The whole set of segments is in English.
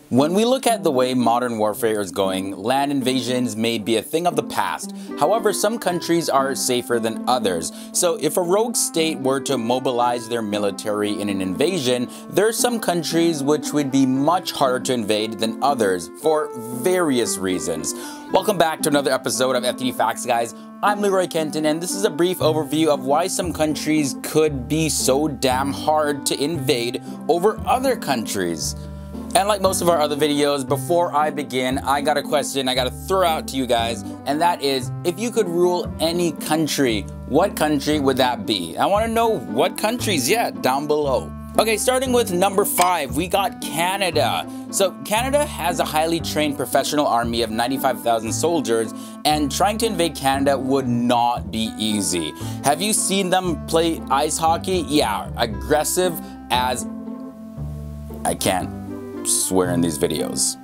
When we look at the way modern warfare is going, land invasions may be a thing of the past. However, some countries are safer than others. So if a rogue state were to mobilize their military in an invasion, there are some countries which would be much harder to invade than others for various reasons. Welcome back to another episode of FTD Facts, guys. I'm Leroy Kenton, and this is a brief overview of why some countries could be so damn hard to invade over other countries. And like most of our other videos, before I begin, I got a question I gotta throw out to you guys, and that is, if you could rule any country, what country would that be? I wanna know what countries, down below. Okay, starting with number 5, we got Canada. So Canada has a highly trained professional army of 95,000 soldiers, and trying to invade Canada would not be easy. Have you seen them play ice hockey? Yeah, aggressive as I can't swear in these videos,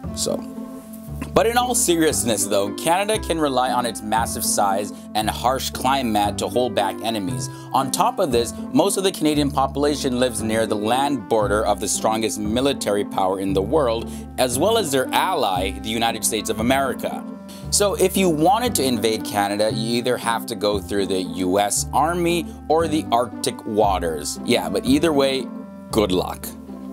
But in all seriousness though, Canada can rely on its massive size and harsh climate to hold back enemies. On top of this, most of the Canadian population lives near the land border of the strongest military power in the world, as well as their ally, the United States of America. So if you wanted to invade Canada, you either have to go through the US Army or the Arctic waters. Yeah, but either way, good luck.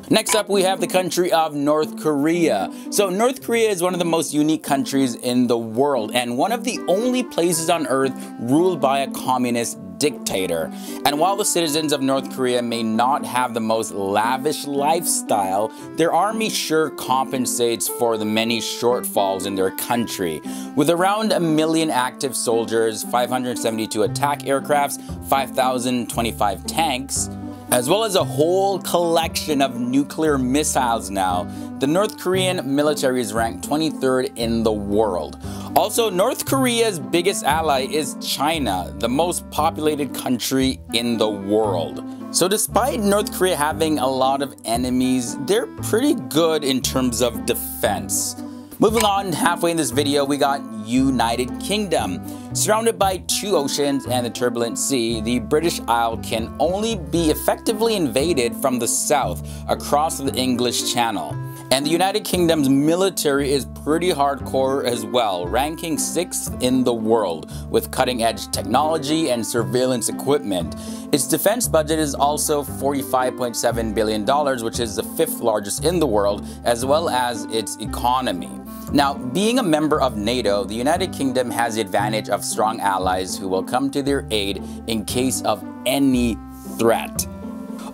Next up, we have the country of North Korea. So North Korea is one of the most unique countries in the world, and one of the only places on earth ruled by a communist dictator. And while the citizens of North Korea may not have the most lavish lifestyle, their army sure compensates for the many shortfalls in their country. With around 1 million active soldiers, 572 attack aircrafts, 5,025 tanks, as well as a whole collection of nuclear missiles now, the North Korean military is ranked 23rd in the world. Also, North Korea's biggest ally is China, the most populated country in the world. So despite North Korea having a lot of enemies, they're pretty good in terms of defense. Moving on, halfway in this video, we got United Kingdom. Surrounded by 2 oceans and the turbulent sea, the British Isle can only be effectively invaded from the south across the English Channel. And the United Kingdom's military is pretty hardcore as well, ranking 6th in the world with cutting-edge technology and surveillance equipment. Its defense budget is also $45.7 billion, which is the 5th largest in the world, as well as its economy. Now, being a member of NATO, the United Kingdom has the advantage of strong allies who will come to their aid in case of any threat.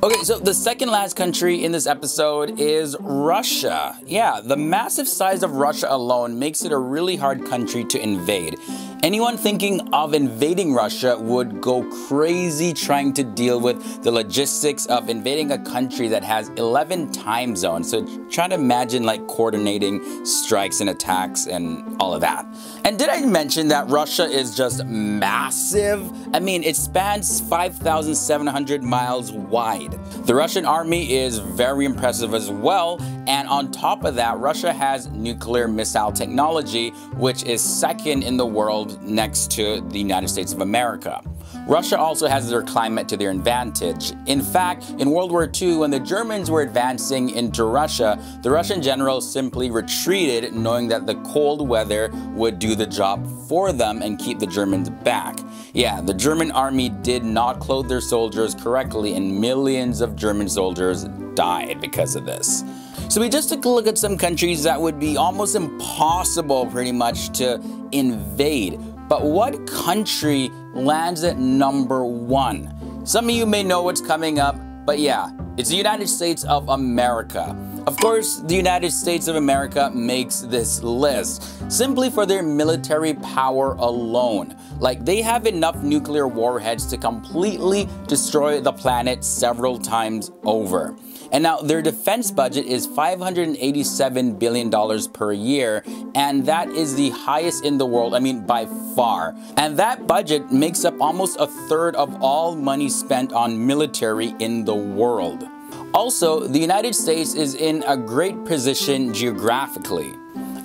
Okay, so the second last country in this episode is Russia. Yeah, the massive size of Russia alone makes it a really hard country to invade. Anyone thinking of invading Russia would go crazy trying to deal with the logistics of invading a country that has 11 time zones. So try to imagine like coordinating strikes and attacks and all of that. And did I mention that Russia is just massive? I mean, it spans 5,700 miles wide. The Russian army is very impressive as well, and on top of that, Russia has nuclear missile technology, which is 2nd in the world next to the United States of America. Russia also has their climate to their advantage. In fact, in World War II, when the Germans were advancing into Russia, the Russian generals simply retreated, knowing that the cold weather would do the job for them and keep the Germans back. Yeah, the German army did not clothe their soldiers correctly, and millions of German soldiers died because of this. So we just took a look at some countries that would be almost impossible pretty much to invade. But what country lands at number 1? Some of you may know what's coming up, but yeah, it's the United States of America. Of course, the United States of America makes this list simply for their military power alone. Like, they have enough nuclear warheads to completely destroy the planet several times over. And now their defense budget is $587 billion per year, and that is the highest in the world, I mean by far. And that budget makes up almost 1/3 of all money spent on military in the world. Also, the United States is in a great position geographically.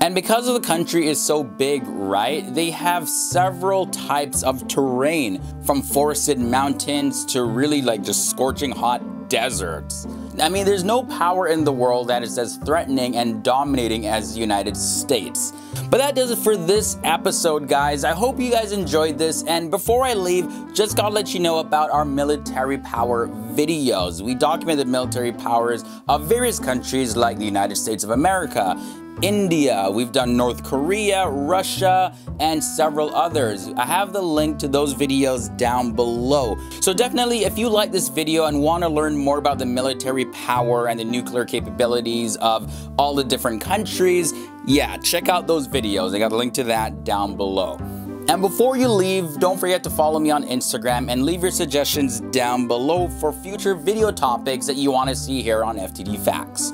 And because of the country is so big, right, they have several types of terrain, from forested mountains to really like just scorching hot deserts. I mean, there's no power in the world that is as threatening and dominating as the United States. But that does it for this episode, guys. I hope you guys enjoyed this, and before I leave, just gotta let you know about our military power videos. We document the military powers of various countries like the United States of America, India, we've done North Korea, Russia, and several others. I have the link to those videos down below. So definitely, if you like this video and want to learn more about the military power and the nuclear capabilities of all the different countries, yeah, check out those videos. I got a link to that down below. And before you leave, don't forget to follow me on Instagram and leave your suggestions down below for future video topics that you want to see here on FTD Facts.